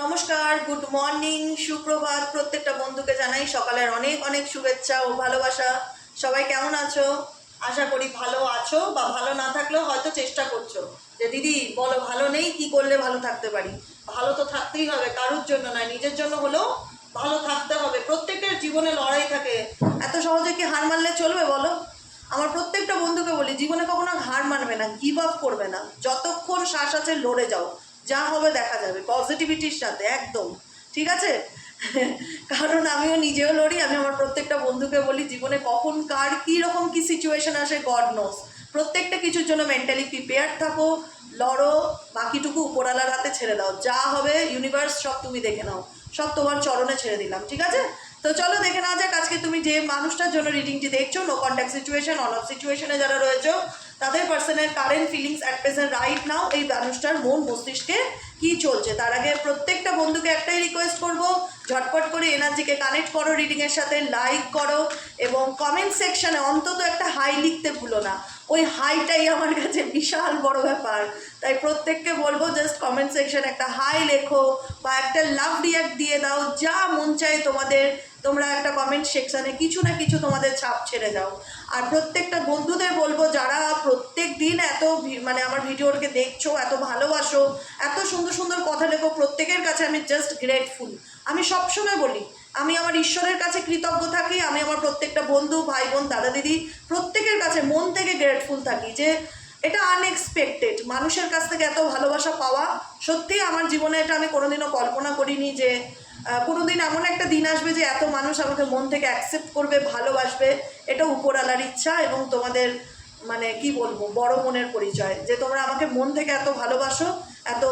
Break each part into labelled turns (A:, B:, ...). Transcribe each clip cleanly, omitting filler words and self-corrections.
A: নমস্কার, good morning, সুপ্রভাত। প্রত্যেকটা বন্ধুকে জানাই সকালের অনেক অনেক শুভেচ্ছা ও ভালোবাসা। সবাই কেমন আছো? আশা করি ভালো আছো, বা ভালো না থাকলেও হয়তো চেষ্টা করছো যে দিদি বলো ভালো নেই, কি করলে ভালো থাকতে পারি। ভালো তো থাকতেই হবে, কারোর জন্য নয়, নিজের জন্য হলেও ভালো থাকতে হবে। প্রত্যেকের জীবনে লড়াই থাকে, এত সহজে কি হার মানলে চলবে বলো? আমার প্রত্যেকটা বন্ধুকে বলি, জীবনে কখনো হার মানবে না, গিভ আপ করবে না, যতক্ষণ শ্বাস আছে লড়ে যাও, যা হবে দেখা যাবে, পজিটিভিটির সাথে একদম। ঠিক আছে? কারণ আমিও নিজেও লড়ি, আমি আমার প্রত্যেকটা বন্ধুকে বলি জীবনে কখন কার কী রকম কী সিচুয়েশন আসে গড নোস। প্রত্যেকটা কিছুর জন্য মেন্টালি প্রিপেয়ার থাকো, লড়ো, বাকিটুকু উপরওয়ালার হাতে ছেড়ে দাও, যা হবে ইউনিভার্স সব তুমি দেখে নাও, সব তোমার চরণে ছেড়ে দিলাম। ঠিক আছে? তো চলো দেখে নেওয়া যাক আজকে তুমি যে মানুষটার জন্য রিডিংটি দেখছো, no contact situation, on off সিচুয়েশনে যারা রয়েছে তাদের পার্সনের current feelings at present right now, এই মানুষটার মন মস্তিষ্কে কি চলছে। তার আগে প্রত্যেকটা বন্ধুকে একটাই রিকোয়েস্ট করব, ঝটপট করে এনার্জিকে কানেক্ট করো রিডিংয়ের সাথে, লাইক করো এবং কমেন্ট সেকশনে অন্তত একটা হাই লিখতে ভুলো না। ওই হাইটাই আমার কাছে বিশাল বড় ব্যাপার। তাই প্রত্যেককে বলবো জাস্ট কমেন্ট সেকশনে একটা হাই লেখো বা একটা লাভ রিয়াক্ট দিয়ে দাও, যা মন চায় তোমাদের। তোমরা একটা কমেন্ট সেকশানে কিছু না কিছু তোমাদের ছাপ ছেড়ে যাও। আর প্রত্যেকটা বন্ধুদের বলবো যারা প্রত্যেক দিন এত মানে আমার ভিডিওকে দেখছো, এত ভালোবাসো, এত সুন্দর সুন্দর কথা লেখো, প্রত্যেকের কাছে আমি জাস্ট গ্রেটফুল। আমি সবসময় বলি আমি আমার ঈশ্বরের কাছে কৃতজ্ঞ থাকি, আমি আমার প্রত্যেকটা বন্ধু, ভাই বোন, দাদা দিদি প্রত্যেকের কাছে মন থেকে গ্রেটফুল থাকি যে এটা আনএক্সপেক্টেড, মানুষের কাছ থেকে এত ভালোবাসা পাওয়া। সত্যি আমার জীবনে এটা আমি কোনোদিনও কল্পনা করিনি যে কোনোদিন এমন একটা দিন আসবে যে এত মানুষ আমাকে মন থেকে অ্যাকসেপ্ট করবে, ভালোবাসবে। এটা উপরওয়ালার ইচ্ছা এবং তোমাদের মানে কি বলবো, বড় মনের পরিচয় যে তোমরা আমাকে মন থেকে এত ভালোবাসো, এত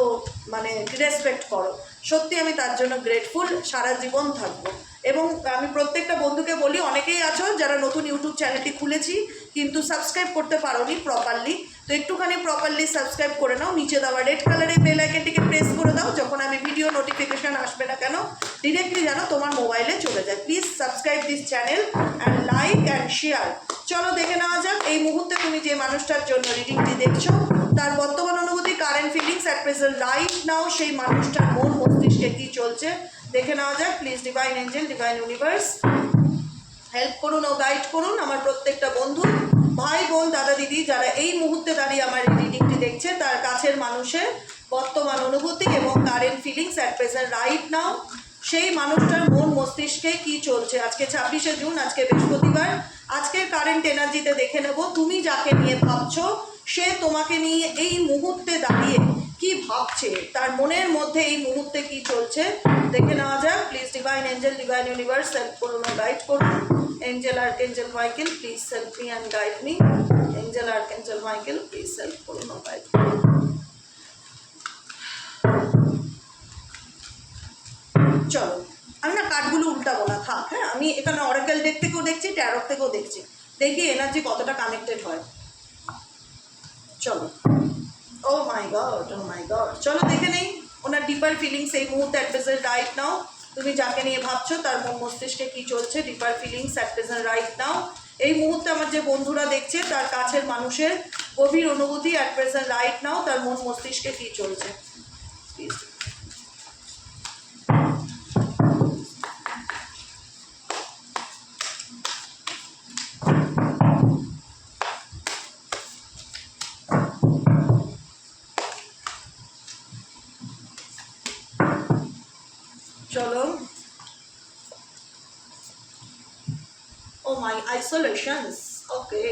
A: মানে রেসপেক্ট করো। সত্যি আমি তার জন্য গ্রেটফুল, সারা জীবন থাকবো। এবং আমি প্রত্যেকটা বন্ধুকে বলি, অনেকেই আছো যারা নতুন ইউটিউব চ্যানেলটি খুলেছি কিন্তু সাবস্ক্রাইব করতে পারোনি প্রপারলি, তো একটুখানি প্রপারলি সাবস্ক্রাইব করে নাও। নিচে দেওয়া রেড কালারের বেল আইকনটিকে প্রেস করে দাও, যখন আমি ভিডিও নোটিফিকেশান আসবে না কেন ডিরেক্টলি যেন তোমার মোবাইলে চলে যায়। Please subscribe this channel and like and share. চলো দেখে নেওয়া যাক এই মুহূর্তে তুমি যে মানুষটার জন্য রিডিংটি দেখছো তার বর্তমান অনুভূতি, current feelings at present right নাও, সেই মানুষটার মন মস্তিষ্কে কী চলছে দেখে নেওয়া যাক। Please divine angel, divine universe help করুন ও গাইড করুন আমার প্রত্যেকটা বন্ধু, ভাই বোন, দাদা দিদি যারা এই মুহূর্তে দাঁড়িয়ে আমার এই রিডিংটি দেখছে, তার কাছের মানুষের বর্তমান অনুভূতি এবং current feelings at present right নাও, সেই মানুষটার মন মস্তিষ্কে কি চলছে। আজকে 26শে জুন, আজকে বৃহস্পতিবার। আজকের কারেন্ট এনার্জিতে দেখে নেব তুমি যাকে নিয়ে ভাবছো সে তোমাকে নিয়ে এই মুহূর্তে দাঁড়িয়ে কি ভাবছে, তার মনের মধ্যে এই মুহূর্তে কি চলছে দেখে নেওয়া যাক। Please divine angel, divine universe help করুন ও গাইড করুন। Angel archangel Michael please help me and guide me. Angel archangel Michael please help করুন ও গাইড করুন। চলো আমি না কার্ডগুলো উল্টাবো না, থাক। হ্যাঁ, আমি এখানে অরাকেল ডেক থেকেও দেখছি, ট্যারট থেকেও দেখছি, দেখি এনার্জি কতটা কানেক্টেড হয়। চলো, ও মাই গড, ও মাই গড, চলো দেখে নেই ওনার ডিপার ফিলিংস এই মুহূর্তে অ্যাট প্রেজেন্ট রাইট নাও। তুমি যাকে নিয়ে ভাবছো তার মন মস্তিষ্কে কী চলছে, deeper feelings at present right now. এই মুহূর্তে আমার যে বন্ধুরা দেখছে তার কাছের মানুষের গভীর অনুভূতি অ্যাট প্রেজেন্ট রাইট নাও, তার মন মস্তিষ্কে কী চলছে প্লিজ। চলো, ও মাই আইসোলেশনস, ওকে।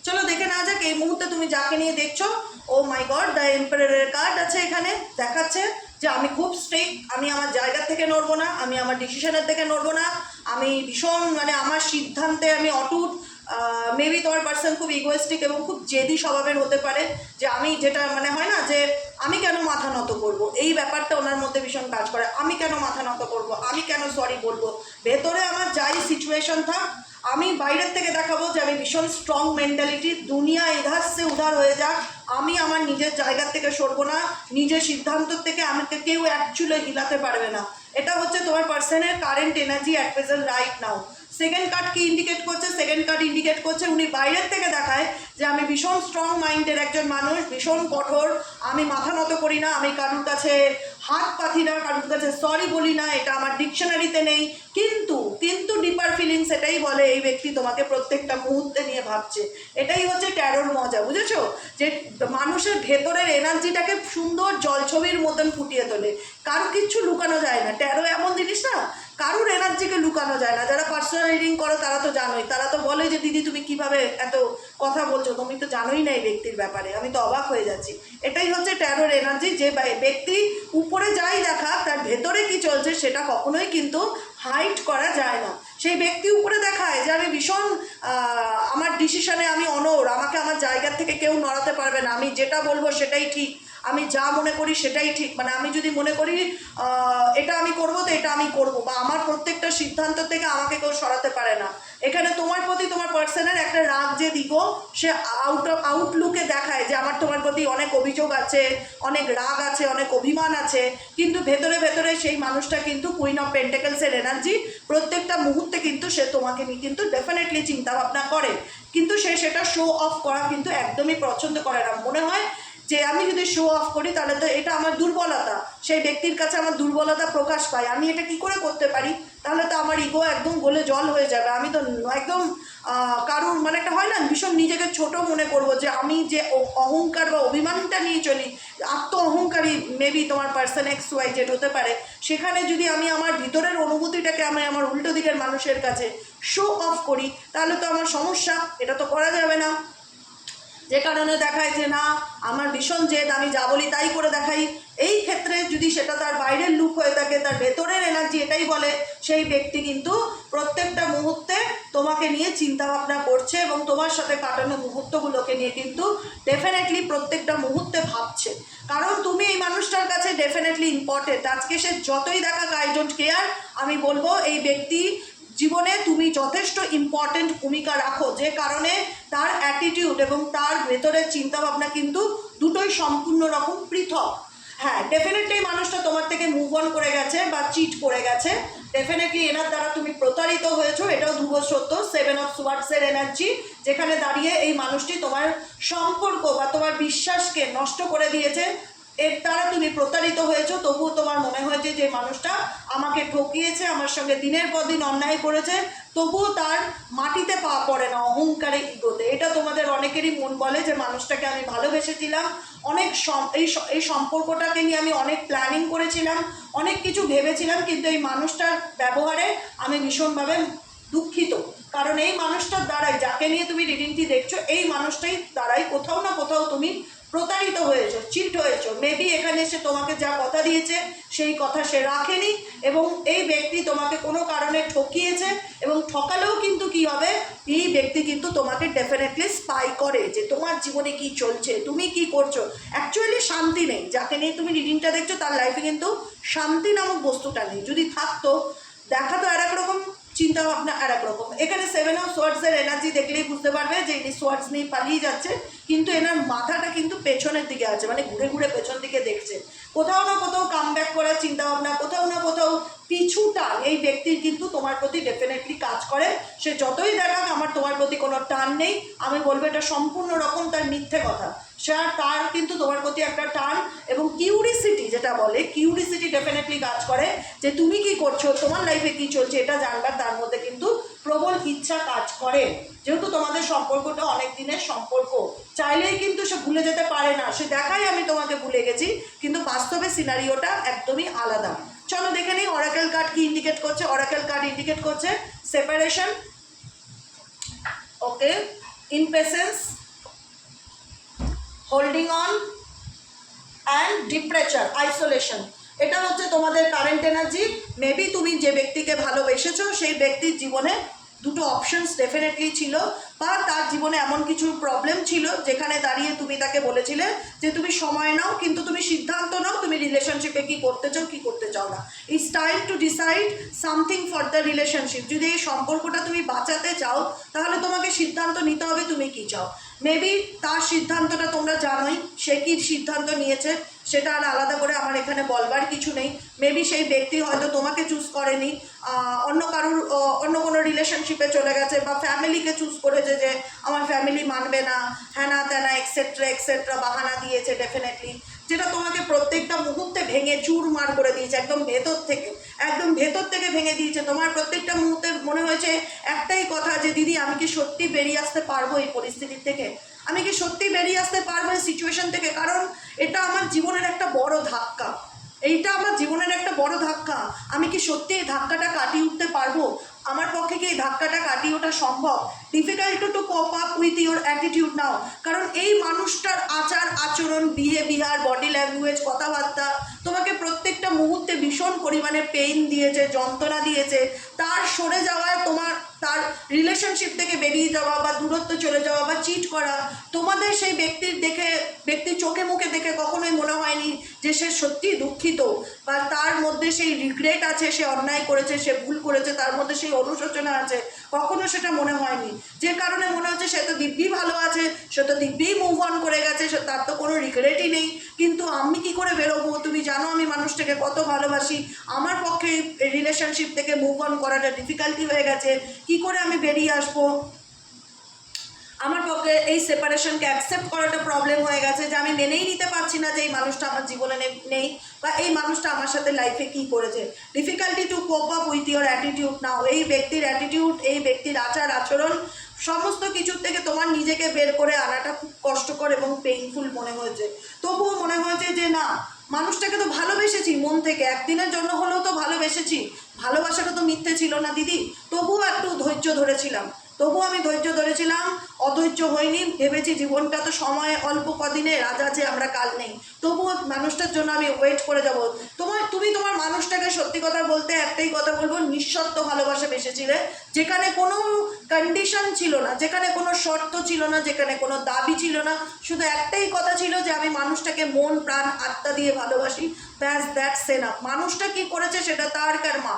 A: চলো দেখে না যাক এই মুহূর্তে তুমি যাকে নিয়ে দেখছো। ও মাই গড, দ্য এম্পারারের কার্ড আছে এখানে, দেখাচ্ছে যে আমি খুব স্ট্রিক্ট, আমি আমার জায়গা থেকে নড়বো না, আমি আমার ডিসিশনের থেকে নড়বো না, আমি ভীষণ মানে আমার সিদ্ধান্তে আমি অটুট। মেবি তোমার পার্সন খুব ইগোয়েস্টিক এবং খুব জেদি স্বভাবের হতে পারে, যে আমি যেটা মানে হয় না যে আমি কেন মাথা নত করব, এই ব্যাপারটা ওনার মধ্যে ভীষণ কাজ করে। আমি কেন মাথা নত করব, আমি কেন সরি বলবো, ভেতরে আমার যাই সিচুয়েশন থাক আমি বাইরের থেকে দেখাবো যে আমি ভীষণ স্ট্রং মেন্টালিটি, দুনিয়া এধার সে উধার হয়ে যাক, আমি আমার নিজের জায়গা থেকে সরবো না, নিজের সিদ্ধান্ত থেকে আমাকে কেউ অ্যাকচুয়ালি হিলাতে পারবে না। এটা হচ্ছে তোমার পার্সনের current energy at present right now. Second card কি ইন্ডিকেট করছে? সেকেন্ড কার্ড ইন্ডিকেট করছে উনি বাইরের থেকে দেখায় যে আমি ভীষণ স্ট্রং মাইন্ডের একজন মানুষ, ভীষণ কঠোর, আমি মাথা নত করি না, আমি কারুর কাছে হাত পাতি না, কারুর কাছে সরি বলি না, এটা আমার ডিকশনারিতে নেই। কিন্তু কিন্তু ডিপার ফিলিংস এটাই বলে এই ব্যক্তি তোমাকে প্রত্যেকটা মুহূর্তে নিয়ে ভাবছে। এটাই হচ্ছে ট্যারোর মজা, বুঝেছো? যে মানুষের ভেতরের এনার্জিটাকে সুন্দর জলছবির মতন ফুটিয়ে তোলে। কারো কিচ্ছু লুকানো যায় না। ট্যারো এমন জিনিস না, কারুর এনার্জিকে লুকানো যায় না। যারা পার্সোনাল রিডিং করো তারা তো জানোই, তারা তো বলে যে দিদি তুমি কিভাবে এত কথা বলছো, তুমি তো জানোই না এই ব্যক্তির ব্যাপারে। আমি তো অবাক হয়ে যাচ্ছি। এটাই হচ্ছে ট্যারোর এনার্জি, যে ব্যক্তি উপরে যাই দেখা তার ভেতরে কি চলছে সেটা কখনোই কিন্তু হাইড করা যায় না। সেই ব্যক্তি উপরে দেখায় যে আমি ভীষণ আমার ডিসিশনে আমি অনড়, আমাকে আমার জায়গার থেকে কেউ নড়াতে পারবে না, আমি যেটা বলবো সেটাই ঠিক, আমি যা মনে করি সেটাই ঠিক। মানে আমি যদি মনে করি এটা আমি করবো তো এটা আমি করবো, বা আমার প্রত্যেকটা সিদ্ধান্ত থেকে আমাকে কেউ সরাতে পারে না। এখানে তোমার প্রতি তোমার পার্সনের একটা রাগ যে দিগো, সে আউটলুকে দেখায় যে আমার তোমার প্রতি অনেক অভিযোগ আছে, অনেক রাগ আছে, অনেক অভিমান আছে, কিন্তু ভেতরে ভেতরে সেই মানুষটা কিন্তু কুইন অফ পেন্টাকেলসের এনার্জি। প্রত্যেকটা মুহূর্তে কিন্তু সে তোমাকে নিয়ে কিন্তু ডেফিনেটলি চিন্তা ভাবনা করে, কিন্তু সে সেটা শো অফ করা কিন্তু একদমই পছন্দ করে না। মনে হয় যে আমি যদি শো অফ করি তাহলে তো এটা আমার দুর্বলতা, সেই ব্যক্তির কাছে আমার দুর্বলতা প্রকাশ পায়, আমি এটা কি করে করতে পারি, তাহলে তো আমার ইগো একদম গলে জল হয়ে যাবে, আমি তো একদম কারুর মানে একটা হয় না ভীষণ নিজেকে ছোট মনে করব, যে আমি যে অহংকার বা অভিমানটা নিয়ে চলি, আত্ম অহংকারী মেবি তোমার পার্সন এক্স ওয়াই জেড হতে পারে, সেখানে যদি আমি আমার ভিতরের অনুভূতিটাকে আমি আমার উল্টো দিকের মানুষের কাছে শো অফ করি তাহলে তো আমার সমস্যা, এটা তো করা যাবে না। যে কারণে দেখায় যে না আমার ভীষণ জেদ, আমি যা বলি তাই করে দেখাই। এই ক্ষেত্রে যদি সেটা তার বাইরের লুক হয়ে থাকে, তার ভেতরের এনার্জি এটাই বলে সেই ব্যক্তি কিন্তু প্রত্যেকটা মুহূর্তে তোমাকে নিয়ে চিন্তা ভাবনা করছে এবং তোমার সাথে কাটানো মুহূর্তগুলোকে নিয়ে কিন্তু ডেফিনেটলি প্রত্যেকটা মুহূর্তে ভাবছে, কারণ তুমি এই মানুষটার কাছে ডেফিনেটলি ইম্পর্টেন্ট। আজকে সে যতই দেখাক আই ডোন্ট কেয়ার, আমি বলবো এই ব্যক্তি জীবনে তুমি যথেষ্ট ইম্পর্টেন্ট ভূমিকা রাখো, যে কারণে তার অ্যাটিটিউড এবং তার ভেতরের চিন্তাভাবনা কিন্তু দুটোই সম্পূর্ণ রকম পৃথক। হ্যাঁ, ডেফিনেটলি মানুষটা তোমার থেকে মুভ অন করে গেছে বা চিট করে গেছে, ডেফিনেটলি এনার দ্বারা তুমি প্রতারিত হয়েছো, এটাও ধ্রুব সত্য। 7 অফ সোয়ার্ডসের এনার্জি, যেখানে দাঁড়িয়ে এই মানুষটি তোমার সম্পর্ক বা তোমার বিশ্বাসকে নষ্ট করে দিয়েছে, এর দ্বারা তুমি প্রতারিত হয়েছো। তবুও তোমার মনে হয়েছে যে মানুষটা আমাকে ঠকিয়েছে, আমার সঙ্গে দিনের পর দিন অন্যায় করেছে, তবুও তার মাটিতে পা পড়ে না অহংকারে, ইগোতে। এটা তোমাদের অনেকেরই মন বলে যে মানুষটাকে আমি ভালোবেসেছিলাম, অনেক এই সম্পর্কটাকে নিয়ে আমি অনেক প্ল্যানিং করেছিলাম, অনেক কিছু ভেবেছিলাম, কিন্তু এই মানুষটার ব্যবহারে আমি ভীষণভাবে দুঃখিত। কারণ এই মানুষটার দ্বারাই, যাকে নিয়ে তুমি রিডিংটি দেখছো, এই মানুষটাই দ্বারাই কোথাও না কোথাও তুমি প্রতারিত হয়েছো, চিট হয়েছো। মেবি এখানে সে তোমাকে যা কথা দিয়েছে সেই কথা সে রাখেনি, এবং এই ব্যক্তি তোমাকে কোনো কারণে ঠকিয়েছে, এবং ঠকালেও কিন্তু কি হবে, এই ব্যক্তি কিন্তু তোমাকে ডেফিনেটলি স্পাই করে যে তোমার জীবনে কি চলছে, তুমি কি করছো। অ্যাকচুয়ালি শান্তি নেই, যাকে নিয়ে তুমি রিডিংটা দেখছো তার লাইফে কিন্তু শান্তি নামক বস্তুটা নেই। যদি থাকতো, দেখা তো আর এক রকম, চিন্তা ভাবনা আর এক রকম। এখানে 7 অফ সোয়ার্ডসের এনার্জি দেখলেই বুঝতে পারবে যে ইনি সোয়ার্ডস নিয়ে পালিয়ে যাচ্ছে, কিন্তু এনার মাথাটা কিন্তু পেছনের দিকে আছে, মানে ঘুরে ঘুরে পেছন দিকে দেখছে। কোথাও না কোথাও কাম ব্যাক করার চিন্তা ভাবনা, কোথাও না কোথাও পিছুটা এই ব্যক্তির কিন্তু তোমার প্রতি ডেফিনেটলি কাজ করে। সে যতই দেখাক আমার তোমার প্রতি কোনো টান নেই, আমি বলবো এটা সম্পূর্ণ রকম তার মিথ্যে কথা। তার কিন্তু তোমার প্রতি একটা টান এবং কিউরিসিটি, যেটা বলে কিউরিসিটি ডেফিনেটলি কাজ করে, যে তুমি কি করছো, তোমার লাইফে কি চলছে এটা জানবার তার মধ্যে কিন্তু প্রবল ইচ্ছা কাজ করে। যেহেতু তোমাদের সম্পর্কটা অনেক দিনের সম্পর্ক, চাইলেই কিন্তু সে ভুলে যেতে পারে না। সে দেখায় আমি তোমাকে ভুলে গেছি, কিন্তু বাস্তবে সিনারিওটা একদমই আলাদা। চলো দেখে নিই অরাকেল কার্ড কি ইন্ডিকেট করছে। অরাকেল কার্ড ইন্ডিকেট করছে separation, okay, impatience, holding on and departure, isolation. এটা হচ্ছে তোমাদের কারেন্ট এনার্জি। মেবি তুমি যে ব্যক্তিকে ভালোবেসেছো সেই ব্যক্তির জীবনে দুটো অপশনস ডেফিনেটলি ছিল, বা তার জীবনে এমন কিছু প্রবলেম ছিল যেখানে দাঁড়িয়ে তুমি তাকে বলেছিলে যে তুমি সময় নাও, কিন্তু তুমি সিদ্ধান্ত নাও তুমি রিলেশনশিপে কি করতে চাও কি করতে চাও না। It's time to decide something for the relationship. যদি এই সম্পর্কটা তুমি বাঁচাতে চাও তাহলে তোমাকে সিদ্ধান্ত নিতে হবে তুমি কি চাও। মেবি তার সিদ্ধান্তটা তোমরা জানোই, সে কি সিদ্ধান্ত নিয়েছে। সেটা আর আলাদা করে আমার এখানে বলবার কিছু নেই। মেবি সেই ব্যক্তি হয়তো তোমাকে চুজ করেনি, অন্য কারোর অন্য কোনো রিলেশনশিপে চলে গেছে, বা ফ্যামিলিকে চুজ করেছে যে আমার ফ্যামিলি মানবে না, হ্যানা ত্যানা এক্সেট্রা এক্সেট্রা বাহানা দিয়েছে ডেফিনেটলি, যেটা তোমাকে প্রত্যেকটা মুহূর্তে ভেঙে চুরমার করে দিয়েছে, একদম ভেতর থেকে ভেঙে দিয়েছে। তোমার প্রত্যেকটা মুহূর্তে মনে হয়েছে একটাই কথা যে দিদি আমি কি সত্যি বেরিয়ে আসতে পারবো এই পরিস্থিতির থেকে, আমি কি সত্যি বেরিয়ে আসতে পারবো এই সিচুয়েশন থেকে, কারণ এটা আমার জীবনের একটা বড় ধাক্কা, এইটা আমার জীবনের একটা বড় ধাক্কা। আমি কি সত্যি এই ধাক্কাটা কাটিয়ে উঠতে পারবো? আমার পক্ষে কি এই ধাক্কাটা কাটিয়ে ওঠা সম্ভব? Difficult to cope up with your attitude now, কারণ এই মানুষটার আচার আচরণ, বিহেভিয়ার, বডি ল্যাঙ্গুয়েজ, কথাবার্তা তোমাকে প্রত্যেকটা মুহূর্তে ভীষণ পরিমাণে পেইন দিয়েছে, যন্ত্রণা দিয়েছে। তার সরে যাওয়ায় তার রিলেশনশিপ থেকে বেরিয়ে যাওয়া বা দূরত্ব চলে যাওয়া বা চিট করা, তোমাদের সেই ব্যক্তির চোখে মুখে দেখে কখনোই মনে হয়নি যে সে সত্যি দুঃখিত, বা তার মধ্যে সেই রিগ্রেট আছে, সে অন্যায় করেছে, সে ভুল করেছে, তার মধ্যে সেই অনুশোচনা আছে, কখনো সেটা মনে হয়নি। যে কারণে মনে হচ্ছে সে তো দিব্যি ভালো আছে, সে তো দিব্যি মুভ অন করে গেছে, সে তার তো কোনো রিগ্রেটই নেই। কিন্তু আমি কি করে বেরোবো? তুমি জানো আমি মানুষটাকে কত ভালোবাসি, আমার পক্ষে রিলেশনশিপ থেকে মুভ অন করাটা ডিফিকাল্টি হয়ে গেছে, কি করে আমি বেরিয়ে আসবো? আমার পক্ষে এই সেপারেশনকে অ্যাকসেপ্ট করাটা প্রবলেম হয়ে গেছে, যে আমি মেনেই নিতে পারছি না যে এই মানুষটা আমার জীবনে নেই, বা এই মানুষটা আমার সাথে লাইফে কী করেছে। Difficulty to cope up with your attitude now, এই ব্যক্তির অ্যাটিটিউড, এই ব্যক্তির আচার আচরণ, সমস্ত কিছুর থেকে তোমার নিজেকে বের করে আনাটা খুব কষ্টকর এবং পেইনফুল মনে হয়েছে। তবুও মনে হয়েছে যে না, মানুষটাকে তো ভালোবেসেছি মন থেকে, একদিনের জন্য হলেও তো ভালোবেসেছি, ভালোবাসাটা তো মিথ্যে ছিল না দিদি। তবুও একটু ধৈর্য ধরেছিলাম, অধৈর্য হয়নি, ভেবেছি জীবনটা তো সময় অল্প কদিনে, রাজা যে আমরা কাল নেই, তবুও মানুষটার জন্য আমি ওয়েট করে যাব। তুমি তোমার মানুষটাকে সত্যি কথা বলতে একটাই কথা বলবো, নিঃশর্ত ভালোবাসা বেসেছিলে, যেখানে কোনো কন্ডিশন ছিল না, যেখানে কোনো শর্ত ছিল না, যেখানে কোনো দাবি ছিল না, শুধু একটাই কথা ছিল যে আমি মানুষটাকে মন প্রাণ আত্মা দিয়ে ভালোবাসি, দ্যাটস এনাফ। মানুষটা কি করেছে সেটা তার কর্মা।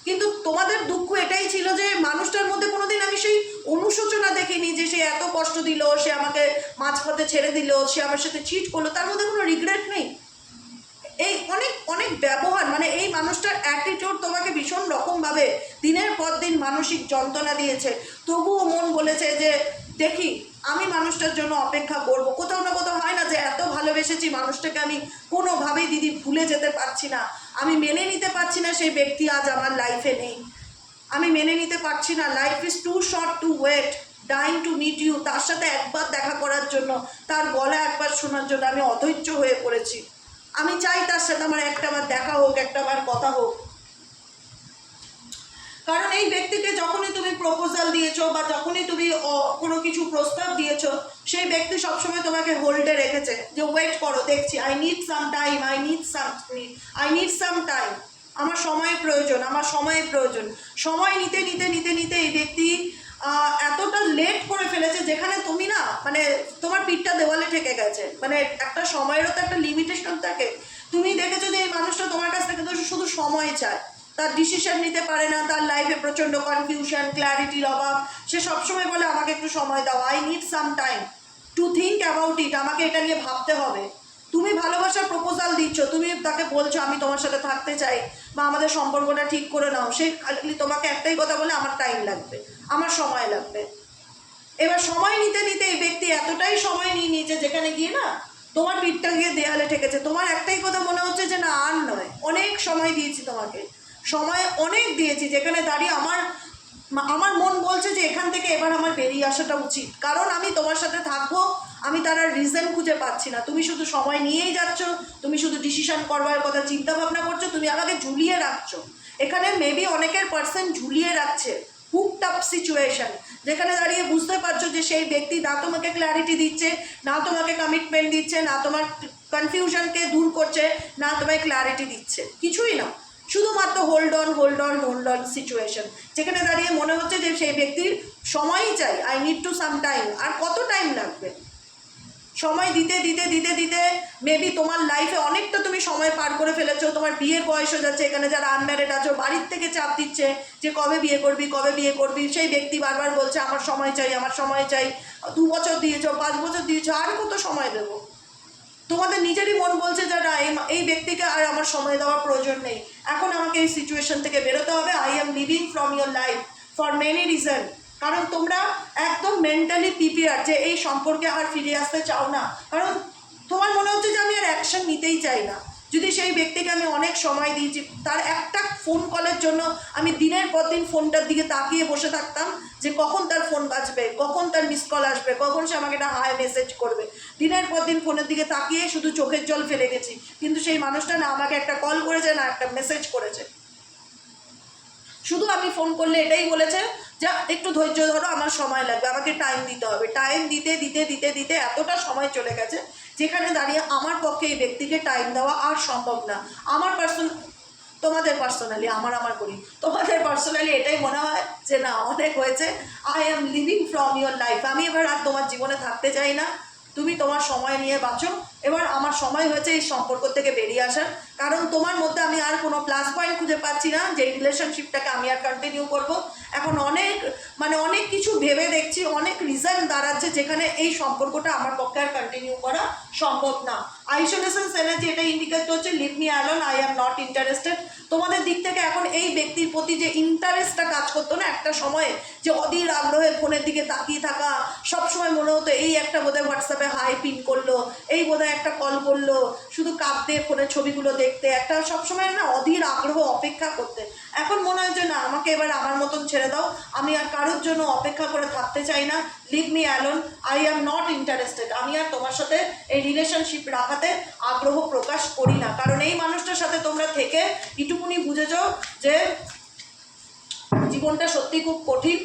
A: কিন্তু তোমাদের দুঃখ এটাই ছিল যে মানুষটার মধ্যে কোনোদিন আমি সেই অনুশোচনা দেখিনি যে সে এত কষ্ট দিল, সে আমাকে মাঝপথে ছেড়ে দিল, সে আমার সাথে চিট করলো, তার মধ্যে কোনো রিগ্রেট নেই। এই অনেক ব্যবহার, মানে এই মানুষটার অ্যাটিটিউড তোমাকে ভীষণ রকমভাবে দিনের পর দিন মানসিক যন্ত্রণা দিয়েছে। তবুও মন বলেছে যে দেখি আমি মানুষটার জন্য অপেক্ষা করব। কোথাও না কোথাও হয় না যে এত ভালোবেসেছি মানুষটাকে আমি কোনোভাবেই দিদি ভুলে যেতে পারছি না, আমি মেনে নিতে পারছি না সেই ব্যক্তি আজ আমার লাইফে নেই, আমি মেনে নিতে পারছি না। Life is too short to wait, dying to meet you. তার সাথে একবার দেখা করার জন্য, তার গলা একবার শোনার জন্য আমি অধৈর্য হয়ে পড়েছি। আমি চাই তার সাথে আমার একটাবার দেখা হোক, একটাবার কথা হোক। কারণ এই ব্যক্তিকে যখনই তুমি প্রপোজাল দিয়েছো বা যখনই তুমি কোনো কিছু প্রস্তাব দিয়েছো, সেই ব্যক্তি সবসময় তোমাকে হোল্ডে রেখেছে যে ওয়েট করো, দেখছি, আই নিড সাম টাইম, আমার সময়ের প্রয়োজন, সময় নিতে নিতে নিতে নিতে এই ব্যক্তি এতটা লেট করে ফেলেছে, যেখানে তুমি না, মানে তোমার পিঠটা দেওয়ালে ঠেকে গেছে। মানে একটা সময়েরও তো একটা লিমিটেশন থাকে। তুমি দেখেছো যে এই মানুষটা তোমার কাছ থেকে তো শুধু সময় চায়, তার ডিসিশন নিতে পারে না, তার লাইফে প্রচণ্ড কনফিউশন, ক্ল্যারিটির অভাব। সে সবসময় বলে আমাকে একটু সময় দাও, I need some time to think about it, আমাকে এটা নিয়ে ভাবতে হবে। তুমি ভালোবাসার প্রপোজাল দিচ্ছ, তুমি তাকে বলছো আমি তোমার সাথে থাকতে চাই বা আমাদের সম্পর্কটা ঠিক করে নাও, সে খালি তোমাকে একটাই কথা বলে আমার টাইম লাগবে, আমার সময় লাগবে। এবার সময় নিতে নিতে এই ব্যক্তি এতটাই সময় নিয়ে নিয়েছে, যেখানে গিয়ে না তোমার পিঠটা গিয়ে দেয়ালে ঠেকেছে। তোমার একটাই কথা মনে হচ্ছে যে না, আর নয়, অনেক সময় দিয়েছি তোমাকে, সময় অনেক দিয়েছি, যেখানে দাঁড়িয়ে আমার মন বলছে যে এখান থেকে এবার আমার বেরিয়ে আসাটা উচিত, কারণ আমি তোমার সাথে থাকবো, আমি তার আর রিজন খুঁজে পাচ্ছি না। তুমি শুধু সময় নিয়েই যাচ্ছ, তুমি শুধু ডিসিশন করবার কথা চিন্তা ভাবনা করছো, তুমি আমাকে ঝুলিয়ে রাখছো। এখানে মেবি অনেকের পার্সন ঝুলিয়ে রাখছে, হুকড আপ সিচুয়েশন, যেখানে দাঁড়িয়ে বুঝতে পারছো যে সেই ব্যক্তি না তোমাকে ক্ল্যারিটি দিচ্ছে, না তোমাকে কমিটমেন্ট দিচ্ছে, না তোমার কনফিউশনকে দূর করছে, না তোমায় ক্ল্যারিটি দিচ্ছে, কিছুই না, শুধুমাত্র হোল্ড অন সিচুয়েশন, যেখানে দাঁড়িয়ে মনে হচ্ছে যে সেই ব্যক্তির সময়ই চাই, I need to some time. আর কত টাইম লাগবে? সময় দিতে দিতে দিতে দিতে মেবি তোমার লাইফে অনেকটা তুমি সময় পার করে ফেলেছো, তোমার বিয়ের বয়স হয়ে যাচ্ছে। এখানে যারা আনম্যারিড আছো, বাড়ির থেকে চাপ দিচ্ছে যে কবে বিয়ে করবি, সেই ব্যক্তি বারবার বলছে আমার সময় চাই। 2 বছর দিয়েছো, 5 বছর দিয়েছো, আর কত সময় দেবো? তোমাদের নিজেরই মন বলছে যে না, এই ব্যক্তিকে আর আমার সময় দেওয়ার প্রয়োজন নেই, এখন আমাকে এই সিচুয়েশন থেকে বেরোতে হবে। I am living from your life for many reason. কারণ তোমরা একদম মেন্টালি প্রিপেয়ার যে এই সম্পর্কে আর ফিরে আসতে চাও না। কারণ তোমার মনে হচ্ছে যে আমি আর অ্যাকশন নিতেই চাই না। যদি সেই ব্যক্তিকে আমি অনেক সময় দিয়েছি, তার একটা ফোন কলের জন্য আমি দিনের পর দিন ফোনটার দিকে তাকিয়ে বসে থাকতাম যে কখন তার ফোন বাজবে, কখন তার মিস কল আসবে, কখন সে আমাকে একটা হাই মেসেজ করবে। দিনের পর দিন ফোনের দিকে তাকিয়ে শুধু চোখের জল ফেলে গেছি, কিন্তু সেই মানুষটা না আমাকে একটা কল করেছে, না একটা মেসেজ করেছে। শুধু আমি ফোন করলে এটাই বলেছে যে একটু ধৈর্য ধরো, আমার সময় লাগবে, আমাকে টাইম দিতে হবে। টাইম দিতে দিতে দিতে দিতে এতটা সময় চলে গেছে যেখানে দাঁড়িয়ে আমার পক্ষে এই ব্যক্তিকে টাইম দেওয়া আর সম্ভব না। আমার তোমাদের পার্সোনালি আমার করি, তোমাদের পার্সোনালি এটাই মনে হয় যে না, অনেক হয়েছে, I am living from your life. আমি এবার আর তোমার জীবনে থাকতে চাই না, তুমি তোমার সময় নিয়ে বাঁচো। এবার আমার সময় হয়েছে এই সম্পর্ক থেকে বেরিয়ে আসার। কারণ তোমার মধ্যে আমি আর কোনো প্লাস পয়েন্ট খুঁজে পাচ্ছি না যে রিলেশনশিপটাকে আমি আর কন্টিনিউ করব। এখন অনেক কিছু ভেবে দেখছি, অনেক রিজন দাঁড়াচ্ছে যেখানে এই সম্পর্কটা আমার পক্ষে আর কন্টিনিউ করা সম্ভব না। আইসোলেশন এনার্জি এটা ইন্ডিকেট হচ্ছে leave me alone, I am not interested. তোমাদের দিক থেকে এখন এই ব্যক্তির প্রতি যে ইন্টারেস্টটা কাজ করতো না একটা সময়ে, যে অধীর আগ্রহে ফোনের দিকে তাকিয়ে থাকা, সবসময় মনে হতো এই একটা বোধহয় হোয়াটসঅ্যাপে হাই পিন করলো, এই বোধহয় একটা কল করলো, শুধু কাঁপতে ফোনের ছবিগুলো দেখতে, একটা সবসময় না অধীর আগ্রহ অপেক্ষা করতে। এখন মনে হয় যে না, আমাকে এবার আমার মতন ছেড়ে দাও, আমি আর কারোর জন্য অপেক্ষা করে থাকতে চাই না, leave me alone, I am not interested. আমি আর তোমার সাথে এই রিলেশনশিপ রাখাতে আগ্রহ প্রকাশ করি না। কারণ এই মানুষটার সাথে তোমরা থেকে এটুকুনি বুঝেছ যে জীবনটা সত্যি খুব কঠিন।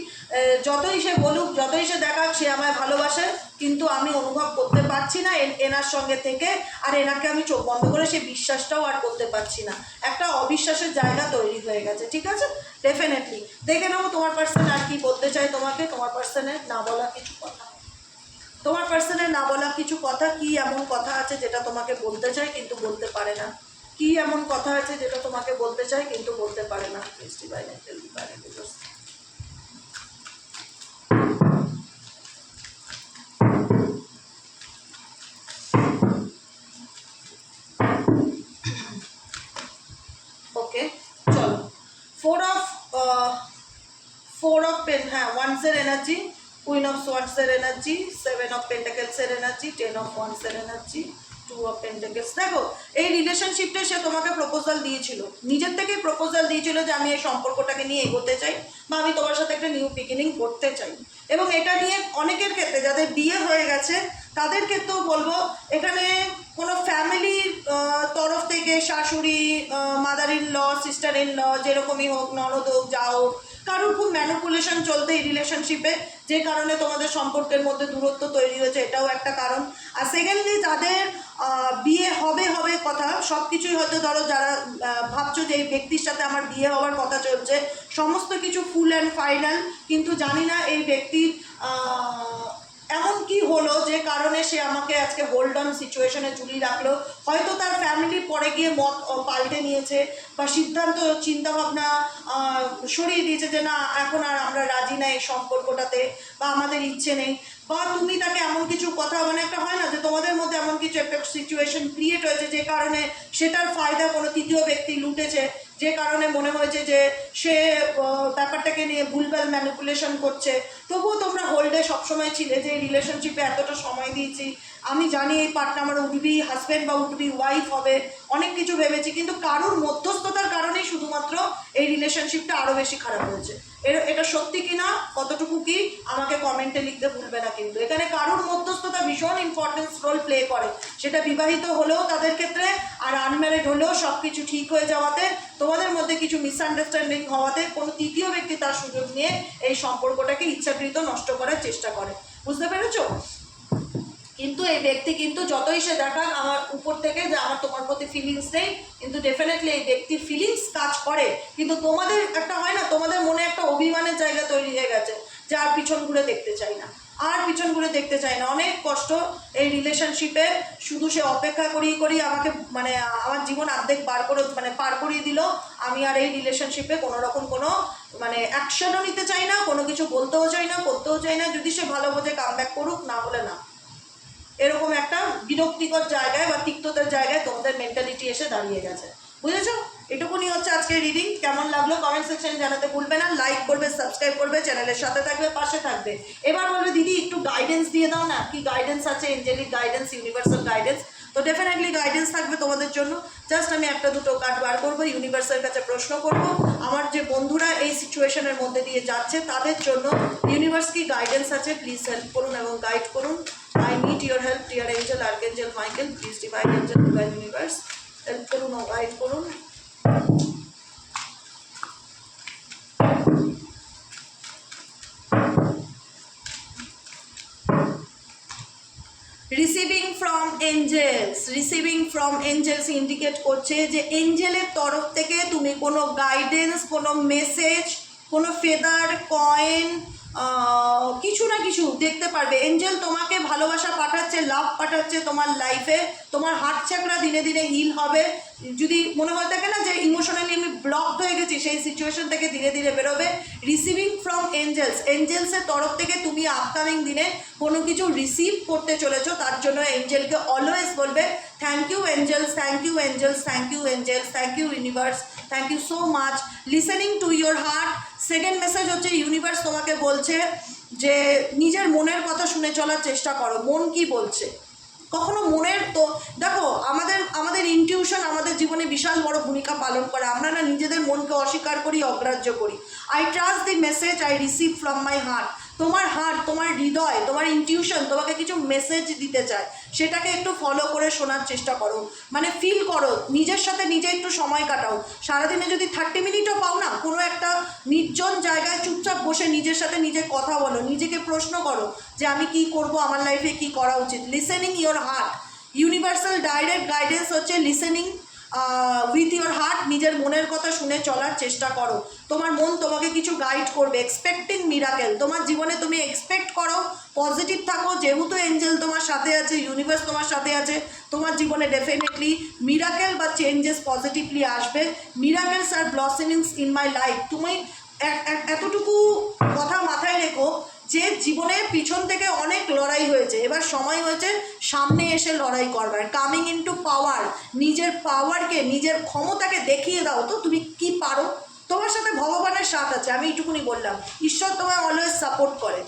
A: যতই সে বলুক, যতই সে দেখাক সে আমায় ভালোবাসে, কিন্তু আমি অনুভব করতে পারছি না এনার সঙ্গে থেকে, আর এনাকে আমি চোখ বন্ধ করে সে বিশ্বাসটাও আর করতে পারছি না। একটা অবিশ্বাসের জায়গা তৈরি হয়ে গেছে। ঠিক আছে, ডেফিনেটলি দেখে নেবো তোমার পার্সন আর কি বলতে চাই তোমাকে। তোমার পার্সনের না বলা কিছু কথা, তোমার পার্সনের না বলা কিছু কথা, কি এমন কথা আছে যেটা তোমাকে বলতে চায় কিন্তু বলতে পারে না? কি এমন কথা আছে যেটা তোমাকে বলতে চায় কিন্তু বলতে পারে না? ওকে, চলো। ফোর অফ পেন, হ্যাঁ, ওয়ান্সের এনার্জি, কুইন অফ সোয়ার্ডসের এনার্জি, 7 অফ পেন্টাকেলসের এনার্জি, 10 অফ ওয়ান্সের এনার্জি, 2 অফ পেন্টাকেলস। দেখো, এই রিলেশনশিপটা সে তোমাকে প্রপোজাল দিয়েছিল, নিজের থেকেই প্রপোজাল দিয়েছিল যে আমি এই সম্পর্কটাকে নিয়ে এগোতে চাই, বা আমি তোমার সাথে একটা নিউ বিগিনিং করতে চাই। এবং এটা নিয়ে অনেকের ক্ষেত্রে, যাদের বিয়ে হয়ে গেছে তাদের ক্ষেত্রেও বলবো, এখানে কোনো ফ্যামিলির তরফ থেকে, শাশুড়ি, mother in law, sister in law, যেরকমই হোক, ননদ হোক, যা হোক, কারোর খুব ম্যানিপুলেশন চলতে এই রিলেশনশিপে, যে কারণে তোমাদের সম্পর্কের মধ্যে দূরত্ব তৈরি হয়েছে, এটাও একটা কারণ। আর সেকেন্ডলি, যাদের বিয়ে হবে কথা, সব কিছুই হয়তো ধরো, যারা ভাবছো যে এই ব্যক্তির সাথে আমার বিয়ে হওয়ার কথা চলছে, সমস্ত কিছু ফুল অ্যান্ড ফাইনাল, কিন্তু জানি না এই ব্যক্তির এমন কি হলো যে কারণে সে আমাকে আজকে হোল্ড অন সিচুয়েশনে ঝুলিয়ে রাখলো। হয়তো তার ফ্যামিলি পরে গিয়ে মত পাল্টে নিয়েছে, বা সিদ্ধান্ত চিন্তাভাবনা সরিয়ে দিয়েছে যে না, এখন আর আমরা রাজি না এই সম্পর্কটাতে, বা আমাদের ইচ্ছে নেই। বা তুমি তাকে এমন কিছু কথা, মানে একটা হয় না যে তোমাদের মধ্যে এমন কিছু একটা সিচুয়েশন ক্রিয়েট হয়েছে যে কারণে সেটার ফায়দা কোনো তৃতীয় ব্যক্তি লুটেছে, যে কারণে মনে হয়েছে যে সে ব্যাপারটাকে নিয়ে ভুলভাল ম্যানিপুলেশন করছে। তবুও তোমরা হোল্ডে সবসময় ছিলে যে এই রিলেশনশিপে এতটা সময় দিয়েছি, আমি জানি এই পার্টনার আমার উঠবি হাজব্যান্ড বা উঠবি ওয়াইফ হবে, অনেক কিছু ভেবেছি, কিন্তু কারোর মধ্যস্থতার কারণেই শুধুমাত্র এই রিলেশনশিপটা আরও বেশি খারাপ হয়েছে। এটা সত্যি কি না, কতটুকু কি, আমাকে কমেন্টে লিখতে ভুলবে না। কিন্তু এখানে কারোর মধ্যস্থতা ভীষণ ইম্পর্টেন্স রোল প্লে করে, সেটা বিবাহিত হলেও তাদের ক্ষেত্রে, আর আনম্যারিড হলেও সব কিছু ঠিক হয়ে যাওয়াতে, তোমাদের মধ্যে কিছু মিসআন্ডারস্ট্যান্ডিং হওয়াতে কোনো তৃতীয় ব্যক্তি তার সুযোগ নিয়ে এই সম্পর্কটাকে ইচ্ছাকৃত নষ্ট করার চেষ্টা করে। বুঝতে পেরেছো? কিন্তু এই ব্যক্তি কিন্তু যতই সে দেখাক আমার উপর থেকে যে আমার তোমার প্রতি ফিলিংস নেই, কিন্তু ডেফিনেটলি এই ব্যক্তির ফিলিংস কাজ করে। কিন্তু তোমাদের একটা হয় না, তোমাদের মনে একটা অভিমানের জায়গা তৈরি হয়ে গেছে যে আর পিছন ঘুরে দেখতে চাই না, আর পিছন ঘুরে দেখতে চাই না। অনেক কষ্ট এই রিলেশনশিপে, শুধু সে অপেক্ষা করি আমাকে, মানে আমার জীবন অর্ধেক পার করিয়ে দিল। আমি আর এই রিলেশনশিপে কোনো রকম কোনো অ্যাকশনও নিতে চাই না, কোনো কিছু বলতেও চাই না, করতেও চাই না। যদি সে ভালো বোঝে কামব্যাক করুক, না হলে না। এরকম একটা বিরক্তিকর জায়গায় বা তিক্ততার জায়গায় তোমাদের মেন্টালিটি এসে দাঁড়িয়ে গেছে, বুঝেছো? এটুকুনি হচ্ছে আজকের রিডিং। কেমন লাগলো কমেন্ট সেকশনে জানাতে ভুলবে না, লাইক করবে, সাবস্ক্রাইব করবে, চ্যানেলের সাথে থাকবে, পাশে থাকবে। এবার বলবে দিদি একটু গাইডেন্স দিয়ে দাও না, কি গাইডেন্স আছে, এঞ্জেলিক গাইডেন্স, ইউনিভার্সাল গাইডেন্স? তো ডেফিনেটলি গাইডেন্স থাকবে তোমাদের জন্য। জাস্ট আমি একটা দুটো কার্ড বার করবো, ইউনিভার্সের কাছে প্রশ্ন করব, আমার যে বন্ধুরা এই সিচুয়েশনের মধ্যে দিয়ে যাচ্ছে তাদের জন্য ইউনিভার্স কি গাইডেন্স আছে, প্লিজ হেল্প করুন এবং গাইড করুন। I need your help dear angel, archangel Michael, please divine angel, divine universe help করুন ও গাইড করুন। রিসিভিং ফ্রম এঞ্জেলস ইন্ডিকেট করছে যে এঞ্জেলের তরফ থেকে তুমি কোনো গাইডেন্স, কোনো মেসেজ, কোনো ফেদার, কয়েন, কিছু না কিছু দেখতে পারবে। এঞ্জেল তোমাকে ভালোবাসা পাঠাচ্ছে, লাভ পাঠাচ্ছে তোমার লাইফে। তোমার হার্ট চাকরা দিনে দিনে হিল হবে। যদি মনে হয় থাকে না যে ইমোশনালি আমি ব্লকড হয়ে গেছি, সেই সিচুয়েশন থেকে ধীরে ধীরে বেরোবে। রিসিভিং ফ্রম এঞ্জেলসের তরফ থেকে তুমি আপকামিং দিনে কোনো কিছু রিসিভ করতে চলেছো, তার জন্য এঞ্জেলকে অলওয়েজ বলবে thank you angels, thank you angels, thank you angels, thank you universe, thank you so much. Listening to your heart. Second message হচ্ছে ইউনিভার্স তোমাকে বলছে যে নিজের মনের কথা শুনে চলার চেষ্টা করো, মন কি বলছে। কখনো মনের, তো দেখো আমাদের ইনটিউশন আমাদের জীবনে বিশাল বড় ভূমিকা পালন করে। আমরা না নিজেদের মনকে অস্বীকার করি, অগ্রাহ্য করি। I trust the message I receive from my heart. তোমার হার্ট, তোমার হৃদয়, তোমার ইনটিউশন তোমাকে কিছু মেসেজ দিতে চায়, সেটাকে একটু ফলো করে শোনার চেষ্টা করো। মানে ফিল করো, নিজের সাথে নিজে একটু সময় কাটাও। সারাদিনে যদি 30 মিনিটও পাও না, কোনো একটা নির্জন জায়গায় চুপচাপ বসে নিজের সাথে নিজে কথা বলো, নিজেকে প্রশ্ন করো যে আমি কি করব, আমার লাইফে কি করা উচিত। Listening your heart. Universal direct guidance হচ্ছে লিসেনিং উইথ ইয়োর হার্ট। নিজের মনের কথা শুনে চলার চেষ্টা করো। তোমার মন তোমাকে কিছু গাইড করবে। Expecting miracle. তোমার জীবনে তুমি এক্সপেক্ট করো, পজিটিভ থাকো। যেহেতু এঞ্জেল তোমার সাথে আছে, ইউনিভার্স তোমার সাথে আছে, তোমার জীবনে ডেফিনেটলি মিরাকেল বা চেঞ্জেস পজিটিভলি আসবে। মিরাকেলস আর ব্লসমিংস ইন মাই লাইফ। তুমি এতটুকু কথা মাথায় রেখো যে জীবনে পিছন থেকে অনেক লড়াই হয়েছে, এবার সময় হয়েছে সামনে এসে লড়াই করবার। কামিং ইনটু পাওয়ার। নিজের পাওয়ারকে, নিজের ক্ষমতাকে দেখিয়ে দাও তো তুমি কি পারো। তোমার সাথে ভগবানের সাথ আছে, আমি এইটুকুনি বললাম। ঈশ্বর তোমায় অলওয়েজ সাপোর্ট করে।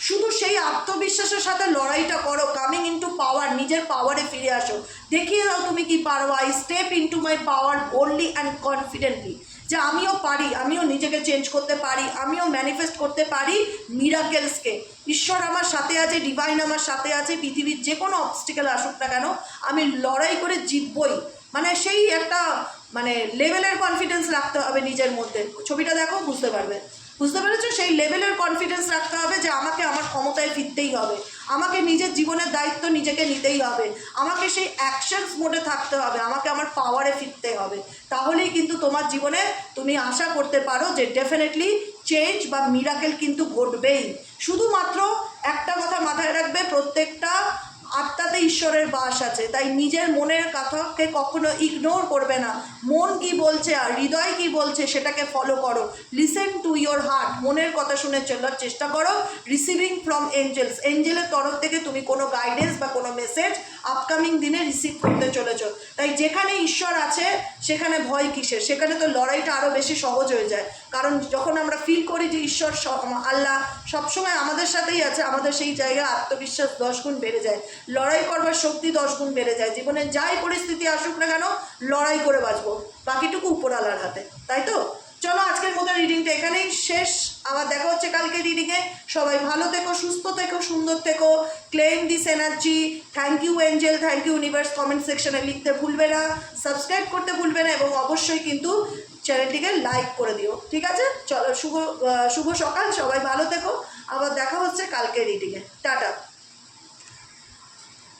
A: শুধু সেই আত্মবিশ্বাসের সাথে লড়াইটা করো। কামিং ইনটু পাওয়ার। নিজের পাওয়ারে ফিরে আসো, দেখিয়ে দাও তুমি কি পারো। I step into my power boldly and confidently. যে আমিও পারি, আমিও নিজেকে চেঞ্জ করতে পারি, আমিও ম্যানিফেস্ট করতে পারি মিরাকেলসকে। ঈশ্বর আমার সাথে আছে, ডিভাইন আমার সাথে আছে। পৃথিবীর যে কোনো অবস্টিকেল আসুক না কেন, আমি লড়াই করে জিতবই। মানে সেই একটা লেভেলের কনফিডেন্স রাখতে হবে নিজের মধ্যে। ছবিটা দেখো, বুঝতে পারবে। বুঝতে পেরেছো? সেই লেভেলের কনফিডেন্স রাখতে হবে যে আমাকে আমার ক্ষমতায় ফিরতেই হবে, আমাকে নিজের জীবনের দায়িত্ব নিজেকে নিতেই হবে, আমাকে সেই অ্যাকশনস মোডে থাকতে হবে, আমাকে আমার পাওয়ারে ফিরতে হবে। তাহলেই কিন্তু তোমার জীবনে তুমি আশা করতে পারো যে ডেফিনেটলি চেঞ্জ বা মিরাকেল কিন্তু ঘটবেই। শুধুমাত্র একটা কথা মাথায় রাখবে, প্রত্যেকটা আত্মাতে ঈশ্বরের বাস আছে। তাই নিজের মনের কথাকে কখনো ইগনোর করবে না। মন কি বলছে আর হৃদয় কি বলছে সেটাকে ফলো করো। Listen to your heart. মনের কথা শুনে চলার চেষ্টা করো। Receiving from Angeles. এঞ্জেলের তরফ থেকে তুমি কোনো গাইডেন্স বা কোনো মেসেজ আপকামিং দিনে রিসিভ করতে চলেছো। তাই যেখানে ঈশ্বর আছে সেখানে ভয় কিসের, সেখানে তো লড়াইটা আরও বেশি সহজ হয়ে যায়। কারণ যখন আমরা ফিল করি যে ঈশ্বর, আল্লাহ সবসময় আমাদের সাথেই আছে, আমাদের সেই জায়গায় আত্মবিশ্বাস 10 গুণ বেড়ে যায়, লড়াই করবার শক্তি 10 গুণ বেড়ে যায়। জীবনে যাই পরিস্থিতি আসুক না কেন, লড়াই করে বাঁচবো, বাকিটুকু উপরওয়ালার হাতে। তাই তো চলো, আজকের মতো রিডিংটা এখানেই শেষ। আবার দেখা হচ্ছে কালকে রিডিংয়ে। সবাই ভালো থেকো, সুস্থ থেকো, সুন্দর থেকো। Claim this energy. Thank you angel, thank you universe comment সেকশনে লিখতে ভুলবে না, সাবস্ক্রাইব করতে ভুলবে না এবং অবশ্যই কিন্তু চ্যানেলটিকে লাইক করে দিও। ঠিক আছে, চলো, শুভ সকাল। সবাই ভালো থেকো। আবার দেখা হচ্ছে কালকে রিডিংয়ে। টাটা।